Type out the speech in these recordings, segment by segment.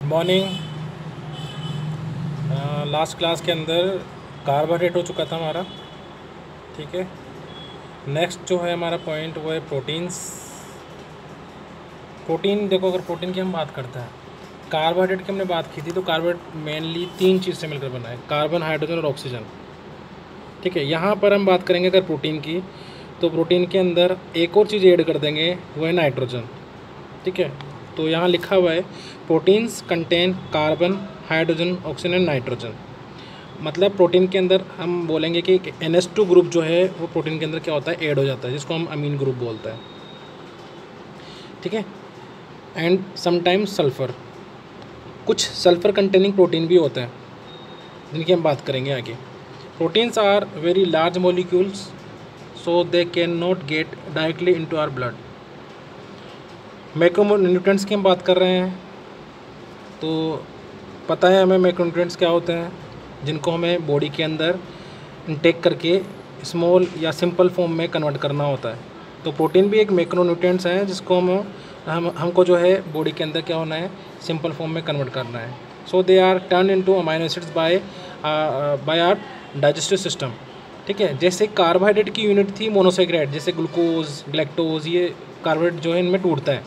Morning. Last class के अंदर carbohydrate हो चुका था हमारा। ठीक है, नेक्स्ट जो है हमारा पॉइंट वो है प्रोटीन्स। प्रोटीन देखो, अगर प्रोटीन की हम बात करते हैं, कार्बोहाइड्रेट की हमने बात की थी, तो कार्बोहाइड्रेट मेनली 3 चीज़ से मिलकर बना है, कार्बन, हाइड्रोजन और ऑक्सीजन। ठीक है, यहाँ पर हम बात करेंगे अगर प्रोटीन की, तो प्रोटीन के अंदर एक और चीज़ ऐड कर देंगे, वो है नाइट्रोजन। ठीक है, तो यहाँ लिखा हुआ है proteins contain carbon, hydrogen, oxygen and nitrogen. मतलब प्रोटीन के अंदर हम बोलेंगे कि NH2 ग्रुप जो है वो प्रोटीन के अंदर क्या होता है, ऐड हो जाता है, जिसको हम अमीन ग्रुप बोलते हैं। ठीक है, एंड समटाइम्स सल्फ़र, कुछ सल्फ़र कंटेनिंग प्रोटीन भी होते हैं जिनकी हम बात करेंगे आगे। Proteins are very large molecules, so they can not get directly into our blood. Macronutrients की हम बात कर रहे हैं, तो पता है हमें मैक्रोन्यूट्रिएंट्स क्या होते हैं, जिनको हमें बॉडी के अंदर इनटेक करके स्मॉल या सिंपल फॉर्म में कन्वर्ट करना होता है। तो प्रोटीन भी एक मैक्रोन्यूट्रिएंट्स है, जिसको हमको जो है बॉडी के अंदर क्या होना है, सिंपल फॉर्म में कन्वर्ट करना है। So they are turn into amino acids by our digestive system. ठीक है, जैसे कार्बोहाइड्रेट की यूनिट थी मोनोसेक्राइड, जैसे ग्लूकोज, ग्लैक्टोज, ये कार्बोहाइड्रेट जो है इनमें टूटता है,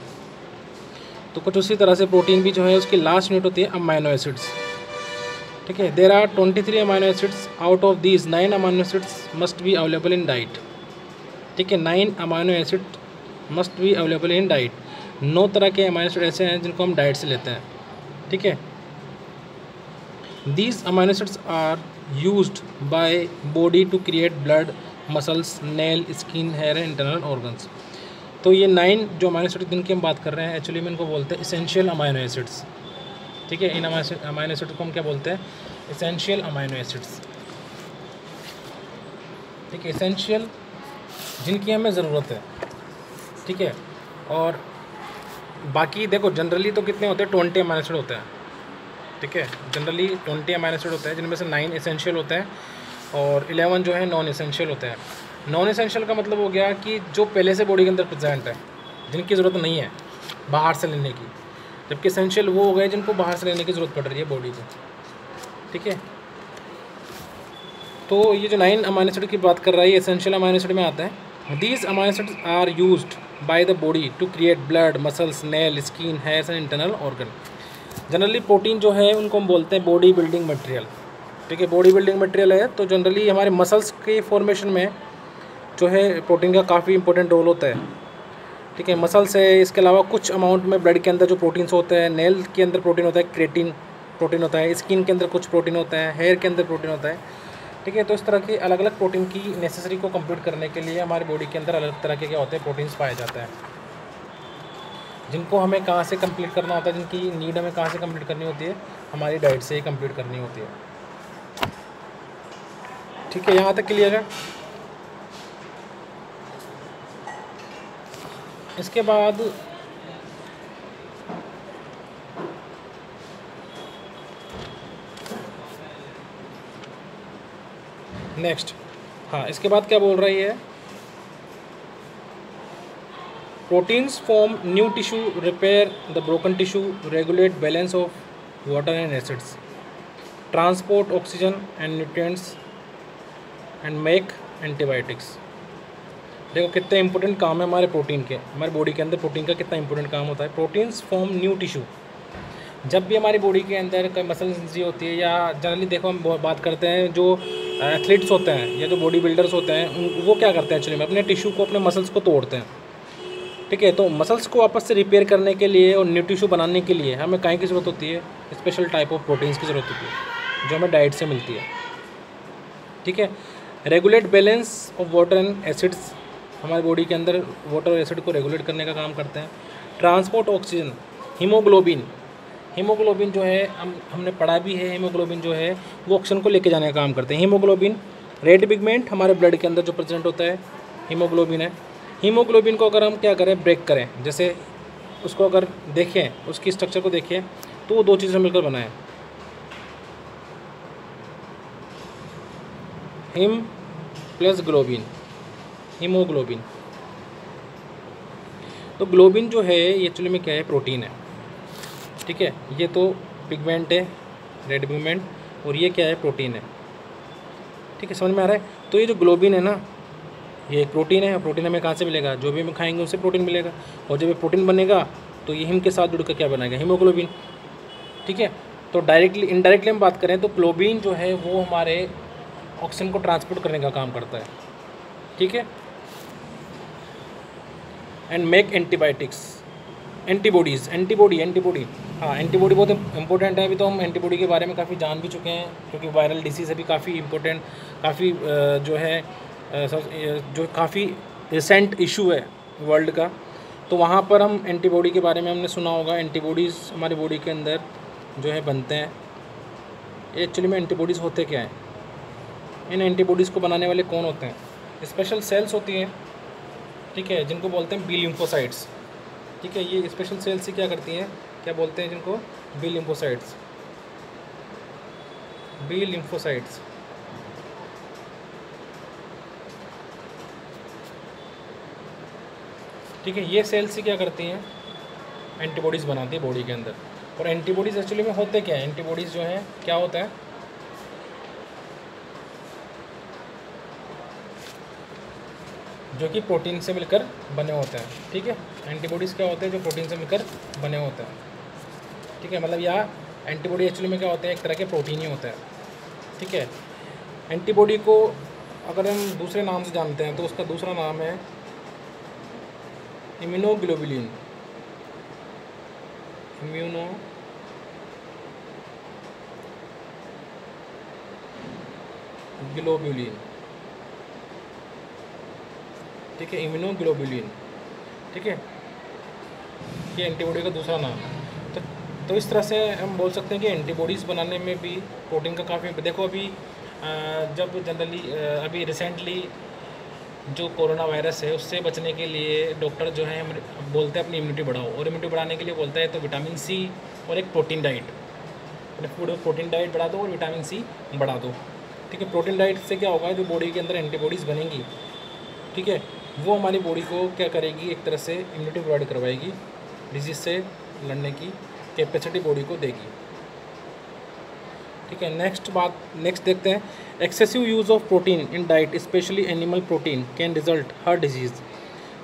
तो कुछ उसी तरह से प्रोटीन भी जो है उसकी लास्ट यूनिट होती है अमाइनो एसिड्स। ठीक है, there are 23 amino acids, out of these 9 amino acids must be available in diet. ठीक है, 9 amino acid must be available in diet. 9 तरह के अमाइनो एसिड ऐसे हैं जिनको हम डाइट से लेते हैं। ठीक है, these amino acids are used by body to create blood, muscles, nail, skin, hair and internal organs. तो ये 9 जो अमाइनो एसिड जिनकी हम बात कर रहे हैं, एक्चुअली में इनको बोलते हैं इसेंशियल अमाइनो एसिड्स। ठीक है, इन अमाइनो एसिड को हम क्या बोलते हैं, इसेंशियल अमाइनो एसिड्स। ठीक है, इसेंशियल जिनकी हमें ज़रूरत है। ठीक है, और बाकी देखो जनरली तो कितने होते हैं, 20 अमाइनो एसिड होते हैं। ठीक है, जनरली 20 अमाइनो एसिड होते हैं, जिनमें से 9 इसेंशियल होते हैं और 11 जो है नॉन इसेंशियल होते हैं। नॉन इसेंशियल का मतलब हो गया कि जो पहले से बॉडी के अंदर प्रेजेंट है, जिनकी ज़रूरत नहीं है बाहर से लेने की, जबकि इसेंशियल वो हो गए जिनको बाहर से लेने की ज़रूरत पड़ रही है बॉडी को। ठीक है, तो ये जो 9 अमाइनो एसिड की बात कर रहा है, ये एसेंशियल अमाइनो एसिड में आता है। These amino acids are used by the body to create blood, muscles, nail, skin, hairs and internal organ. Generally protein जो है उनको हम बोलते हैं बॉडी बिल्डिंग मटेरियल। ठीक है, बॉडी बिल्डिंग मटेरियल है, तो जनरली हमारे मसल्स के फॉर्मेशन में जो है प्रोटीन का काफ़ी इंपॉर्टेंट रोल होता है। ठीक है, मसल्स है, इसके अलावा कुछ अमाउंट में ब्लड के अंदर जो प्रोटीन्स होते हैं, नेल के अंदर प्रोटीन होता है, क्रेटिन प्रोटीन होता है, स्किन के अंदर कुछ प्रोटीन होता है, हेयर के अंदर प्रोटीन होता है। ठीक है, तो इस तरह की अलग अलग प्रोटीन की नेसेसरी को कंप्लीट करने के लिए हमारी बॉडी के अंदर अलग तरह के क्या होते हैं, प्रोटीन्स पाए जाते हैं, जिनको हमें कहाँ से कंप्लीट करना होता है, जिनकी नीड हमें कहाँ से कंप्लीट करनी होती है, हमारी डाइट से ही कंप्लीट करनी होती है। ठीक है, यहाँ तक क्लियर है। इसके बाद नेक्स्ट, हाँ, इसके बाद क्या बोल रही है, proteins form new tissue, repair the broken tissue, regulate balance of water and acids, transport oxygen and nutrients and make antibiotics. देखो कितने इंपॉर्टेंट काम है हमारे प्रोटीन के, हमारी बॉडी के अंदर प्रोटीन का कितना इंपॉर्टेंट काम होता है। प्रोटीन्स फॉर्म न्यू टिश्यू, जब भी हमारी बॉडी के अंदर कोई मसल इंजरी होती है, या जनरली देखो हम बात करते हैं जो एथलीट्स होते हैं या जो बॉडी बिल्डर्स होते हैं, वो क्या करते हैं एक्चुअली में, अपने टिश्यू को, अपने मसल्स को तोड़ते हैं। ठीक है, तो मसल्स को वापस से रिपेयर करने के लिए और न्यू टिश्यू बनाने के लिए हमें काय की ज़रूरत होती है, स्पेशल टाइप ऑफ प्रोटीन्स की ज़रूरत होती है, जो हमें डाइट से मिलती है। ठीक है, regulate balance of water and acids, हमारी बॉडी के अंदर वाटर और एसिड को रेगुलेट करने का काम करते हैं। ट्रांसपोर्ट ऑक्सीजन, हीमोग्लोबिन, हीमोग्लोबिन जो है हमने पढ़ा भी है, हीमोग्लोबिन जो है वो ऑक्सीजन को लेके जाने का काम करते हैं। हीमोग्लोबिन रेड पिगमेंट हमारे ब्लड के अंदर जो प्रेजेंट होता है, हीमोग्लोबिन है। हीमोग्लोबिन को अगर हम क्या करें, ब्रेक करें, जैसे उसको अगर देखें, उसकी स्ट्रक्चर को देखें, तो वो 2 चीज़ें मिलकर बना है, हिम प्लस ग्लोबिन, हीमोग्लोबिन। तो ग्लोबिन जो है ये एक्चुअली में क्या है, प्रोटीन है। ठीक है, ये तो पिगमेंट है, रेड पिगमेंट, और ये क्या है, प्रोटीन है। ठीक है, समझ में आ रहा है। तो ये जो ग्लोबिन है ना, ये एक प्रोटीन है। प्रोटीन हमें कहाँ से मिलेगा, जो भी हम खाएंगे उससे प्रोटीन मिलेगा, और जब ये प्रोटीन बनेगा तो ये हिम के साथ जुड़कर क्या बनाएगा, हीमोग्लोबिन। ठीक है, तो डायरेक्टली इनडायरेक्टली हम बात करें तो ग्लोबिन जो है वो हमारे ऑक्सीजन को ट्रांसपोर्ट करने का काम करता है। ठीक है, and make antibiotics, antibodies, antibody, हाँ एंटीबॉडी बहुत इंपॉर्टेंट है। अभी तो हम एंटीबॉडी के बारे में काफ़ी जान भी चुके हैं, क्योंकि वायरल डिसीज़ अभी काफ़ी इंपॉर्टेंट, काफ़ी जो है जो काफ़ी रिसेंट इशू है वर्ल्ड का। तो वहाँ पर हम एंटीबॉडी के बारे में हमने सुना होगा। एंटीबॉडीज़ हमारी बॉडी के अंदर जो है बनते हैं। एक्चुअली में एंटीबॉडीज़ होते क्या हैं, इन एंटीबॉडीज़ को बनाने वाले कौन होते हैं, स्पेशल सेल्स होती हैं। ठीक है, जिनको बोलते हैं बी लिम्फोसाइट्स। ठीक है, ये स्पेशल सेल्स से क्या करती हैं, क्या बोलते हैं जिनको, बी लिम्फोसाइट्स, बी लिम्फोसाइट्स। ठीक है, ये सेल्स से क्या करती हैं, एंटीबॉडीज़ बनाती है बॉडी के अंदर। और एंटीबॉडीज़ एक्चुअली में होते क्या है, एंटीबॉडीज़ जो हैं क्या होता है, जो कि प्रोटीन से मिलकर बने होते हैं। ठीक है, एंटीबॉडीज़ क्या होते हैं, जो प्रोटीन से मिलकर बने होते हैं। ठीक है, मतलब यहाँ एंटीबॉडी एक्चुअली में क्या होते हैं, एक तरह के प्रोटीन ही होता है। ठीक है, एंटीबॉडी को अगर हम दूसरे नाम से जानते हैं तो उसका दूसरा नाम है इम्यूनोग्लोबुलिन, इम्यूनोग्लोबुलिन। ठीक है, इम्यूनोग्लोबुलिन। ठीक है, ये एंटीबॉडी का दूसरा नाम है। तो इस तरह से हम बोल सकते हैं कि एंटीबॉडीज़ बनाने में भी प्रोटीन का काफ़ी, देखो अभी जब जनरली अभी रिसेंटली जो कोरोना वायरस है उससे बचने के लिए डॉक्टर जो है हम बोलते हैं अपनी इम्यूनिटी बढ़ाओ, और इम्यूनिटी बढ़ाने के लिए बोलता है तो विटामिन सी और एक protein diet, food protein diet बढ़ा दो और विटामिन सी बढ़ा दो। ठीक है, प्रोटीन डाइट से क्या होगा, जो बॉडी के अंदर एंटीबॉडीज़ बनेंगी, ठीक है, वो हमारी बॉडी को क्या करेगी, एक तरह से इम्यूनिटी प्रोवाइड करवाएगी, डिजीज़ से लड़ने की कैपेसिटी बॉडी को देगी। ठीक है, नेक्स्ट देखते हैं, excessive use of protein in diet specially animal protein can result her disease.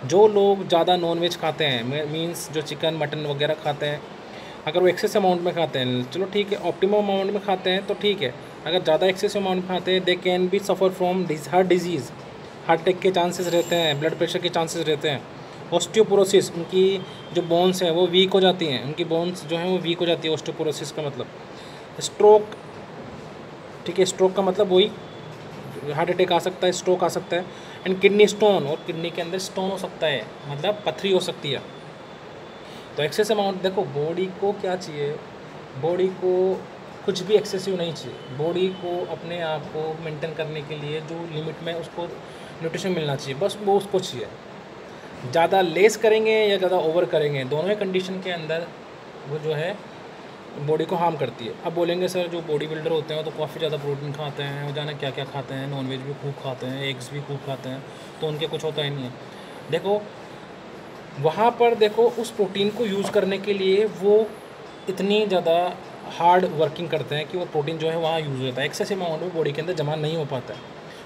जो लोग ज़्यादा नॉनवेज खाते हैं, मींस जो चिकन मटन वगैरह खाते हैं, अगर वो एक्सेस अमाउंट में खाते हैं, चलो ठीक है, ऑप्टिमम अमाउंट में खाते हैं तो ठीक है, अगर ज़्यादा एक्सेसिव अमाउंट में खाते हैं they can be suffer from heart disease, heart attack के चांसेस रहते हैं, ब्लड प्रेशर के चांसेस रहते हैं, ऑस्टियोपोरोसिस, उनकी जो बोन्स हैं वो वीक हो जाती हैं, उनकी बोन्स जो हैं वो वीक हो जाती है, ऑस्टियोपोरोसिस का मतलब स्ट्रोक। ठीक है, स्ट्रोक का मतलब वही हार्ट अटैक आ सकता है, स्ट्रोक आ सकता है, एंड किडनी स्टोन, और किडनी के अंदर स्टोन हो सकता है, मतलब पथरी हो सकती है। तो एक्सेस अमाउंट, देखो बॉडी को क्या चाहिए, बॉडी को कुछ भी एक्सेसिव नहीं चाहिए, बॉडी को अपने आप को मेंटेन करने के लिए जो लिमिट में उसको न्यूट्रिशन मिलना चाहिए, बस वो उसको चाहिए। ज़्यादा लेस करेंगे या ज़्यादा ओवर करेंगे, दोनों ही कंडीशन के अंदर वो जो है बॉडी को हार्म करती है। अब बोलेंगे सर जो बॉडी बिल्डर होते हैं तो काफ़ी ज़्यादा प्रोटीन खाते हैं, वो जाने क्या क्या खाते हैं, नॉनवेज भी खूब खाते हैं, एग्स भी खूब खाते हैं, तो उनके कुछ होता ही नहीं है। देखो वहाँ पर देखो उस प्रोटीन को यूज़ करने के लिए वो इतनी ज़्यादा हार्ड वर्किंग करते हैं कि वो प्रोटीन जो है वहाँ यूज़ होता है, एक्सेसिव अमाउंट में बॉडी के अंदर जमा नहीं हो पाता है।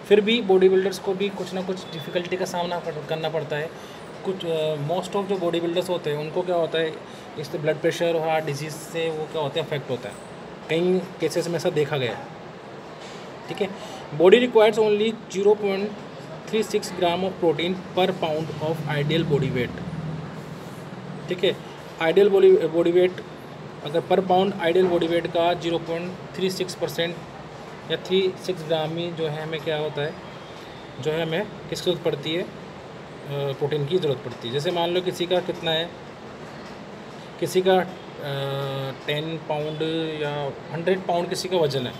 फिर भी बॉडी बिल्डर्स को भी कुछ ना कुछ डिफ़िकल्टी का सामना करना पड़ता है। कुछ मोस्ट ऑफ जो बॉडी बिल्डर्स होते हैं उनको क्या होता है, इससे ब्लड प्रेशर और हार्ट डिजीज़ से वो क्या होता है, अफेक्ट होता है, कई केसेस में ऐसा देखा गया है। ठीक है, body requires only 0.36 gram of protein per pound of ideal body weight. ठीक है, आइडियल बॉडी वेट अगर पर पाउंड आइडियल बॉडी वेट का 0.36% या 36 ग्राम ही जो है हमें क्या होता है, जो है हमें किसकी ज़रूरत पड़ती है, प्रोटीन की ज़रूरत पड़ती है। जैसे मान लो किसी का कितना है, किसी का 10 पाउंड या 100 पाउंड किसी का वज़न है,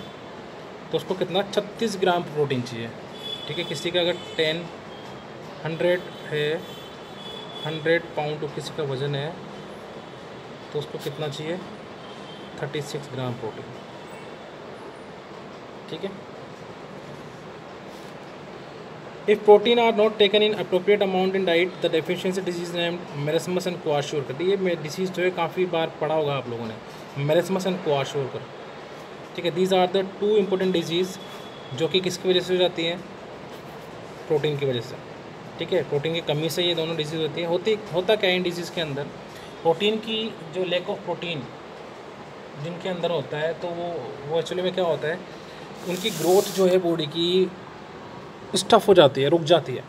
तो उसको कितना 36 ग्राम प्रोटीन चाहिए। ठीक है, किसी का अगर 100 है, 100 पाउंड किसी का वज़न है, तो उसको कितना चाहिए, 36 ग्राम प्रोटीन। ठीक है, If protein are not taken in appropriate amount in diet, the deficiency disease named marasmus and kwashiorkor, ये डिसीज़ जो है काफ़ी बार पढ़ा होगा आप लोगों ने, मेरेस्मस एंड क्वाशोरकर। ठीक है, these are the two important disease जो कि किसकी वजह से हो जाती हैं, प्रोटीन की वजह से। ठीक है, प्रोटीन की कमी से ये दोनों डिजीज़ होती है। होता क्या है इन डिजीज़ के अंदर, प्रोटीन की जो लैक ऑफ प्रोटीन जिनके अंदर होता है, तो वो एक्चुअली में क्या होता है, उनकी ग्रोथ जो है बॉडी की स्टफ हो जाती है, रुक जाती है।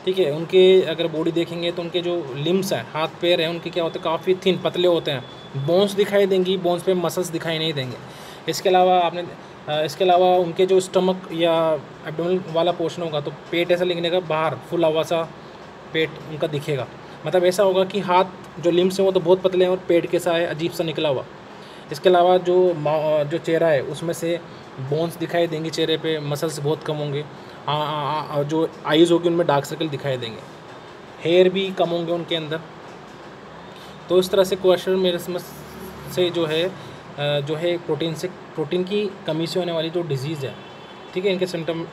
ठीक है, उनके अगर बॉडी देखेंगे तो उनके जो लिम्स हैं, हाथ पैर हैं, उनके क्या होते हैं, काफ़ी थिन, पतले होते हैं। बोन्स दिखाई देंगी, बोन्स पे मसल्स दिखाई नहीं देंगे। इसके अलावा उनके जो स्टमक या एब्डोमेन वाला पोर्शन होगा, तो पेट ऐसा लिखने का बाहर फुला हुआ सा पेट उनका दिखेगा। मतलब ऐसा होगा कि हाथ जो लिम्स हैं वो तो बहुत पतले हैं और पेट कैसा है, अजीब सा निकला हुआ। इसके अलावा जो चेहरा है उसमें से बोन्स दिखाई देंगे, चेहरे पे मसल्स बहुत कम होंगे। जो आईज़ होगी उनमें डार्क सर्कल दिखाई देंगे, हेयर भी कम होंगे उनके अंदर। तो इस तरह से क्वाशोरमेरेस्मस से जो है प्रोटीन की कमी से होने वाली जो डिजीज़ है। ठीक है, इनके सिम्टम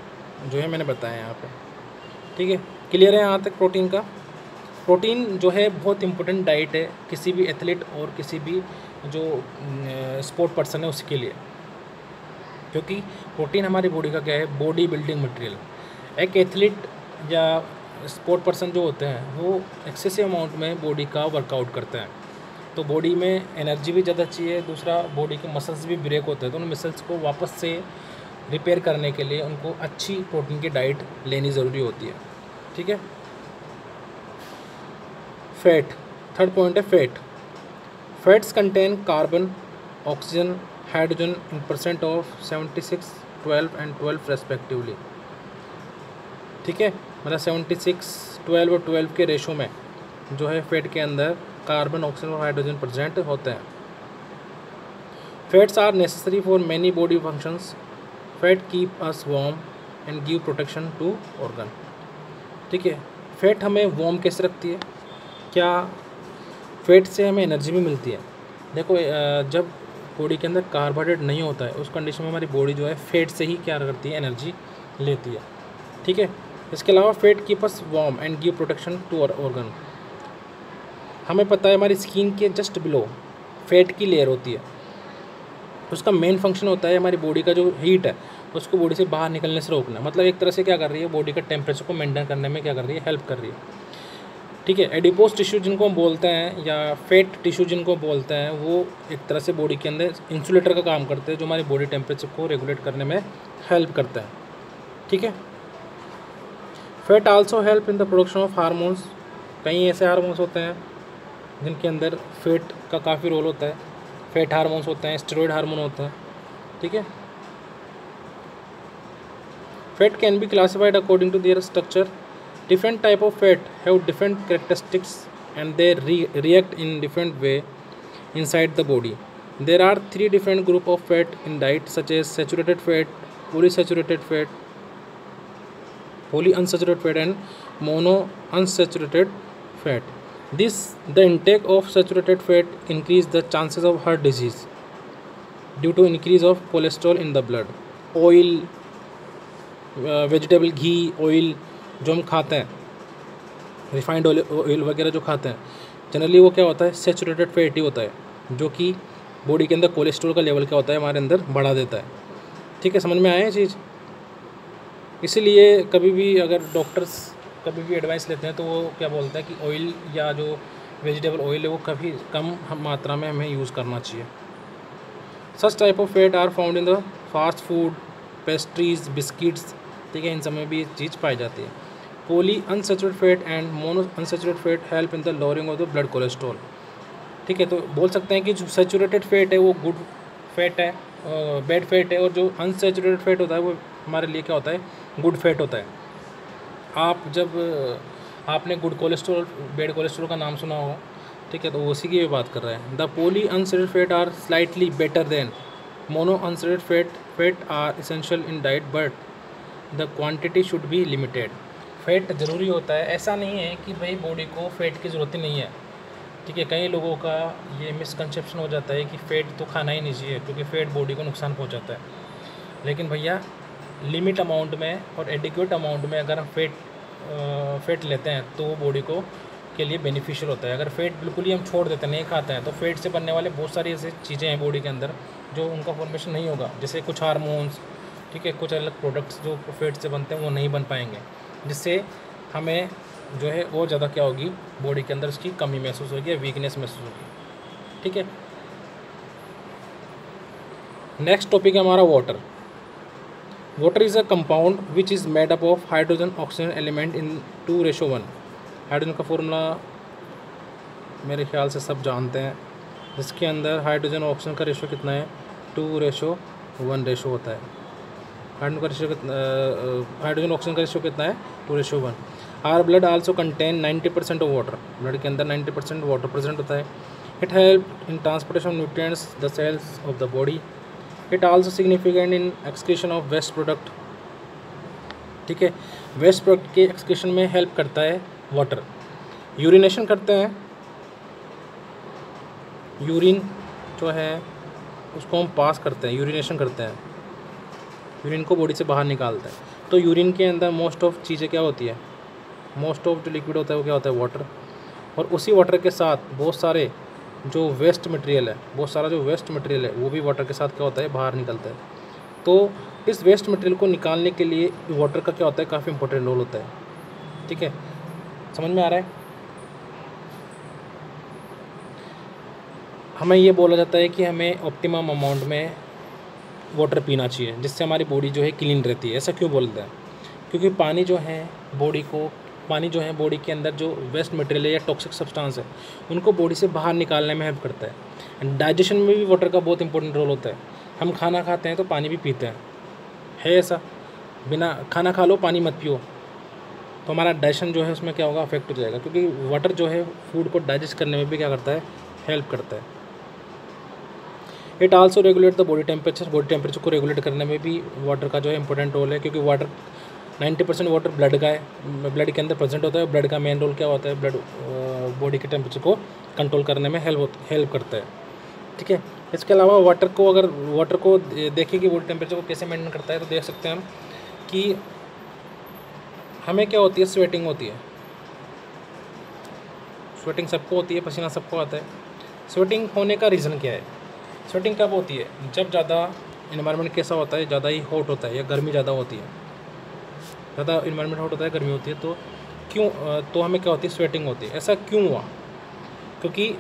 जो है मैंने बताया यहाँ पे। ठीक है, क्लियर है यहाँ तक प्रोटीन का। प्रोटीन जो है बहुत इंपॉर्टेंट डाइट है किसी भी एथलीट और किसी भी जो स्पोर्ट पर्सन है उसके लिए, क्योंकि प्रोटीन हमारी बॉडी का क्या है, बॉडी बिल्डिंग मटेरियल। एक एथलीट या स्पोर्ट पर्सन जो होते हैं वो एक्सेसिव अमाउंट में बॉडी का वर्कआउट करते हैं, तो बॉडी में एनर्जी भी ज़्यादा चाहिए। दूसरा, बॉडी के मसल्स भी ब्रेक होते हैं, तो उन मसल्स को वापस से रिपेयर करने के लिए उनको अच्छी प्रोटीन की डाइट लेनी ज़रूरी होती है। ठीक है, फैट, थर्ड पॉइंट है fat. Fats contain carbon, oxygen, hydrogen in percent of 76, 12 and 12 respectively. ठीक है, मतलब 76, 12 और 12 के रेशो में जो है फैट के अंदर कार्बन, ऑक्सीजन और हाइड्रोजन प्रेजेंट होते हैं। Fats are necessary for many body functions. Fat keep us warm and give protection to organ. ठीक है, फैट हमें वार्म कैसे रखती है, क्या फैट से हमें एनर्जी भी मिलती है। देखो, जब बॉडी के अंदर कार्बोहाइड्रेट नहीं होता है उस कंडीशन में हमारी बॉडी जो है फैट से ही क्या करती है, एनर्जी लेती है। ठीक है, इसके अलावा fat keep us warm and give protection to organ. हमें पता है हमारी स्किन के जस्ट बिलो फैट की लेयर होती है, उसका मेन फंक्शन होता है हमारी बॉडी का जो हीट है उसको बॉडी से बाहर निकलने से रोकना। मतलब एक तरह से क्या कर रही है, बॉडी का टेम्परेचर को मेंटेन करने में क्या कर रही है, हेल्प कर रही है। ठीक है, एडिपोज टिश्यू जिनको हम बोलते हैं या फैट टिश्यू जिनको बोलते हैं, वो एक तरह से बॉडी के अंदर इंसुलेटर का काम करते हैं, जो हमारी बॉडी टेम्परेचर को रेगुलेट करने में हेल्प करता है। ठीक है, fat also help in the production of hormones. कई ऐसे हार्मोन्स होते हैं जिनके अंदर फैट का काफ़ी रोल होता है। फैट हार्मोन्स होते हैं, स्टेरॉयड हार्मोन होते हैं। ठीक है, fat can be classified according to their structure. Different type of fat have different characteristics and they react in different way inside the body. There are 3 different group of fat in diet, such as saturated fat, polyunsaturated fat and monounsaturated fat. The intake of saturated fat increase the chances of heart disease due to increase of cholesterol in the blood. Oil, vegetable ghee, oil जो हम खाते हैं, refined oil वगैरह जो खाते हैं, generally वो क्या होता है, सैचुरेटेड फैट ही होता है, जो कि बॉडी के अंदर कोलेस्ट्रॉल का लेवल क्या होता है, हमारे अंदर बढ़ा देता है। ठीक है, समझ में आया ये चीज़। इसीलिए कभी भी अगर डॉक्टर्स कभी भी एडवाइस लेते हैं तो वो क्या बोलता है कि ऑयल या जो वेजिटेबल ऑयल है वो कभी कम मात्रा में हमें यूज़ करना चाहिए। Such type of fat are found in the fast food, pastries, biscuits. ठीक है, इन सब में भी ये चीज़ पाई जाती है। Poly unsaturated fat and mono unsaturated fat help in the lowering of the blood cholesterol. ठीक है, तो बोल सकते हैं कि जो सैचुरेटेड फैट है वो गुड फैट है, बैड फैट है, और जो अनसेचुरेटेड फैट होता है वो हमारे लिए क्या होता है, गुड फैट होता है। आपने गुड कोलेस्ट्रॉल, बैड कोलेस्ट्रॉल का नाम सुना होगा। ठीक है, तो उसी की बात कर रहे हैं। The poly unsaturated fat are slightly better than mono unsaturated fat are essential in diet but the quantity should be limited. Fat ज़रूरी होता है, ऐसा नहीं है कि भाई बॉडी को फ़ैट की ज़रूरत ही नहीं है। ठीक है, कई लोगों का ये मिसकंसेप्शन हो जाता है कि फ़ैट तो खाना ही नहीं चाहिए क्योंकि फ़ैट बॉडी को नुकसान पहुंचाता है। लेकिन भैया लिमिट अमाउंट में और एडिक्वेट अमाउंट में अगर हम फैट लेते हैं तो वो बॉडी को के लिए बेनिफिशियल होता है। अगर फैट बिल्कुल ही हम छोड़ देते हैं, नहीं खाते हैं, तो फैट से बनने वाले बहुत सारी ऐसी चीज़ें हैं बॉडी के अंदर जो उनका फॉर्मेशन नहीं होगा, जैसे कुछ हार्मोन्स, ठीक है, कुछ अलग प्रोडक्ट्स जो फैट से बनते हैं वो नहीं बन पाएंगे, जिससे हमें जो है और ज़्यादा क्या होगी, बॉडी के अंदर उसकी कमी महसूस होगी या वीकनेस महसूस होगी। ठीक है, नेक्स्ट टॉपिक है हमारा water. Water is a compound which is made up of hydrogen oxygen element in 2:1। Hydrogen का फॉर्मूला मेरे ख्याल से सब जानते हैं, जिसके अंदर हाइड्रोजन ऑक्सीजन का रेशो कितना है, 2:1 रेशो होता है। हाइड्रोजन का रेशो हाइड्रोजन ऑक्सीजन का रेशो कितना है, 2:1। Are blood also contain 90% of water. Blood के अंदर 90% वाटर प्रेजेंट होता है। It help in transportation of nutrients the cells of the body. It also significant in excretion of waste product. ठीक है, waste product के excretion में help करता है वाटर। यूरिनेशन करते हैं, यूरिन जो है उसको हम पास करते हैं, यूरिनेशन करते हैं, यूरिन को बॉडी से बाहर निकालते हैं। तो यूरिन के अंदर मोस्ट ऑफ चीज़ें क्या होती है, मोस्ट ऑफ जो लिक्विड होता है वो क्या होता है, वाटर। और उसी वाटर के साथ बहुत सारे जो वेस्ट मटेरियल है, बहुत सारा जो वेस्ट मटेरियल है वो भी वाटर के साथ क्या होता है, बाहर निकलता है। तो इस वेस्ट मटेरियल को निकालने के लिए वाटर का क्या होता है, काफ़ी इंपॉर्टेंट रोल होता है। ठीक है, समझ में आ रहा है। हमें ये बोला जाता है कि हमें ऑप्टिमम अमाउंट में वाटर पीना चाहिए, जिससे हमारी बॉडी जो है क्लीन रहती है। ऐसा क्यों बोलते हैं, क्योंकि पानी जो है बॉडी के अंदर जो वेस्ट मटेरियल है या टॉक्सिक सब्सटेंस है उनको बॉडी से बाहर निकालने में हेल्प करता है। डाइजेशन में भी वाटर का बहुत इंपॉर्टेंट रोल होता है। हम खाना खाते हैं तो पानी भी पीते हैं, है ऐसा, बिना खाना खा लो पानी मत पियो तो हमारा डाइजेशन जो है उसमें क्या होगा, अफेक्ट हो जाएगा, क्योंकि वाटर जो है फूड को डाइजेस्ट करने में भी क्या करता है, हेल्प करता है। It also regulate the body temperature. Body temperature को रेगुलेट करने में भी वाटर का जो है इंपॉर्टेंट रोल है, क्योंकि वाटर 90% वाटर ब्लड का है, ब्लड के अंदर प्रेजेंट होता है। ब्लड का मेन रोल क्या होता है, ब्लड बॉडी के टेम्परेचर को कंट्रोल करने में हेल्प करता है। ठीक है, इसके अलावा वाटर को देखिए कि बॉडी टेम्परेचर को कैसे मेंटेन करता है, तो देख सकते हैं हम कि हमें क्या होती है, स्वेटिंग होती है। स्वेटिंग सबको होती है, पसीना सबको आता है। स्वेटिंग होने का रीज़न क्या है, स्वेटिंग कब होती है, जब ज़्यादा इन्वायरमेंट कैसा होता है, ज़्यादा ही हॉट होता है या गर्मी ज़्यादा होती है, ज़्यादा इन्वायरमेंट हॉट होता है, गर्मी होती है, तो हमें क्या होती है, स्वेटिंग होती है। ऐसा क्यों हुआ, क्योंकि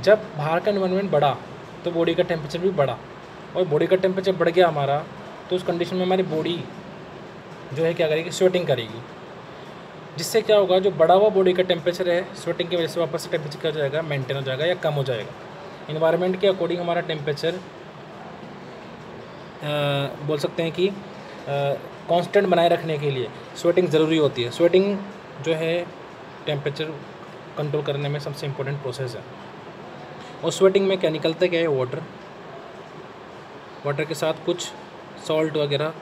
जब बाहर का इन्वायरमेंट बढ़ा तो बॉडी का टेम्परेचर भी बढ़ा, और बॉडी का टेम्परेचर बढ़ गया हमारा, तो उस कंडीशन में हमारी बॉडी जो है क्या करेगी, स्वेटिंग करेगी, जिससे क्या होगा, जो बढ़ा हुआ बॉडी का टेम्परेचर है स्वेटिंग की वजह से वापस से टेम्परेचर क्या हो जाएगा, मेंटेन हो जाएगा या कम हो जाएगा। इन्वायरमेंट के अकॉर्डिंग हमारा टेम्परेचर बोल सकते हैं कि कांस्टेंट बनाए रखने के लिए स्वेटिंग ज़रूरी होती है। स्वेटिंग जो है टेम्परेचर कंट्रोल करने में सबसे इम्पोर्टेंट प्रोसेस है। और स्वेटिंग में क्या निकलता है, क्या है, वाटर के साथ कुछ सॉल्ट वगैरह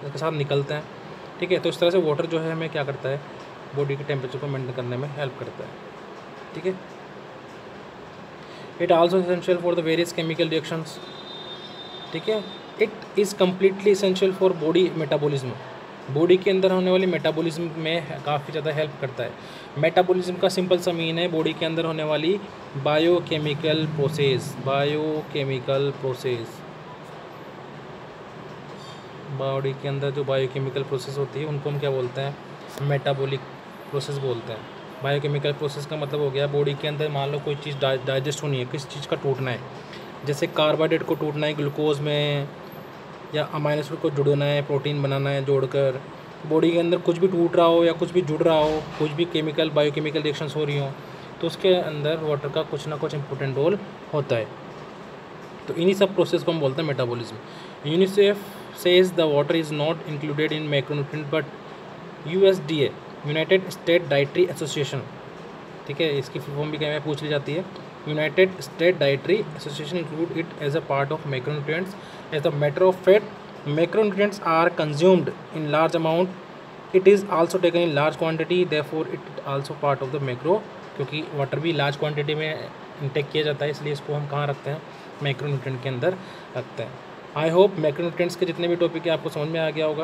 के साथ निकलते हैं। ठीक है, तो इस तरह से वाटर जो है हमें क्या करता है, बॉडी के टेम्परेचर को मेंटेन करने में हेल्प करता है। ठीक है, it also essential for the various chemical reactions. ठीक है, it is completely essential for body metabolism. Body के अंदर होने वाली मेटाबॉलिज्म में काफ़ी ज़्यादा हेल्प करता है। मेटाबॉलिज्म का सिंपल सा मीन है बॉडी के अंदर होने वाली बायोकेमिकल प्रोसेस। बॉडी के अंदर जो बायोकेमिकल प्रोसेस होती है उनको हम क्या बोलते हैं, मेटाबॉलिक प्रोसेस बोलते हैं। बायोकेमिकल प्रोसेस का मतलब हो गया, बॉडी के अंदर मान लो कोई चीज़ डाइजेस्ट होनी है, किस चीज़ का टूटना है, जैसे कार्बोहाइड्रेट को टूटना है ग्लूकोज में, या अमाइनो एसिड को जुड़ना है, प्रोटीन बनाना है जोड़कर। बॉडी के अंदर कुछ भी टूट रहा हो या कुछ भी जुड़ रहा हो, कुछ भी बायोकेमिकल रिएक्शंस हो रही हो, तो उसके अंदर वाटर का कुछ ना कुछ इंपॉर्टेंट रोल होता है। तो इन्हीं सब प्रोसेस को हम बोलते हैं metabolism. UNICEF says the water is not included in macronutrient but USDA United state dietary association, ठीक है, इसकी फुल फॉर्म भी क्या है, पूछ ली जाती है। United state dietary association include it as a part of macronutrients. As the matter of fact, macronutrients are consumed in large amount, it is also taken in large quantity, therefore it also part of the macro. क्योंकि water भी large quantity में intake किया जाता है, इसलिए इसको हम कहाँ रखते हैं, मैक्रोन्यूट्रिएंट के अंदर रखते हैं। आई होप मैक्रोन्यूट्रिएंट्स के जितने भी टॉपिक है आपको समझ में आ गया होगा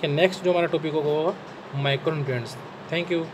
कि नेक्स्ट जो हमारा टॉपिक होगा माइक्रोन्यूट्रिएंट्स। Thank you.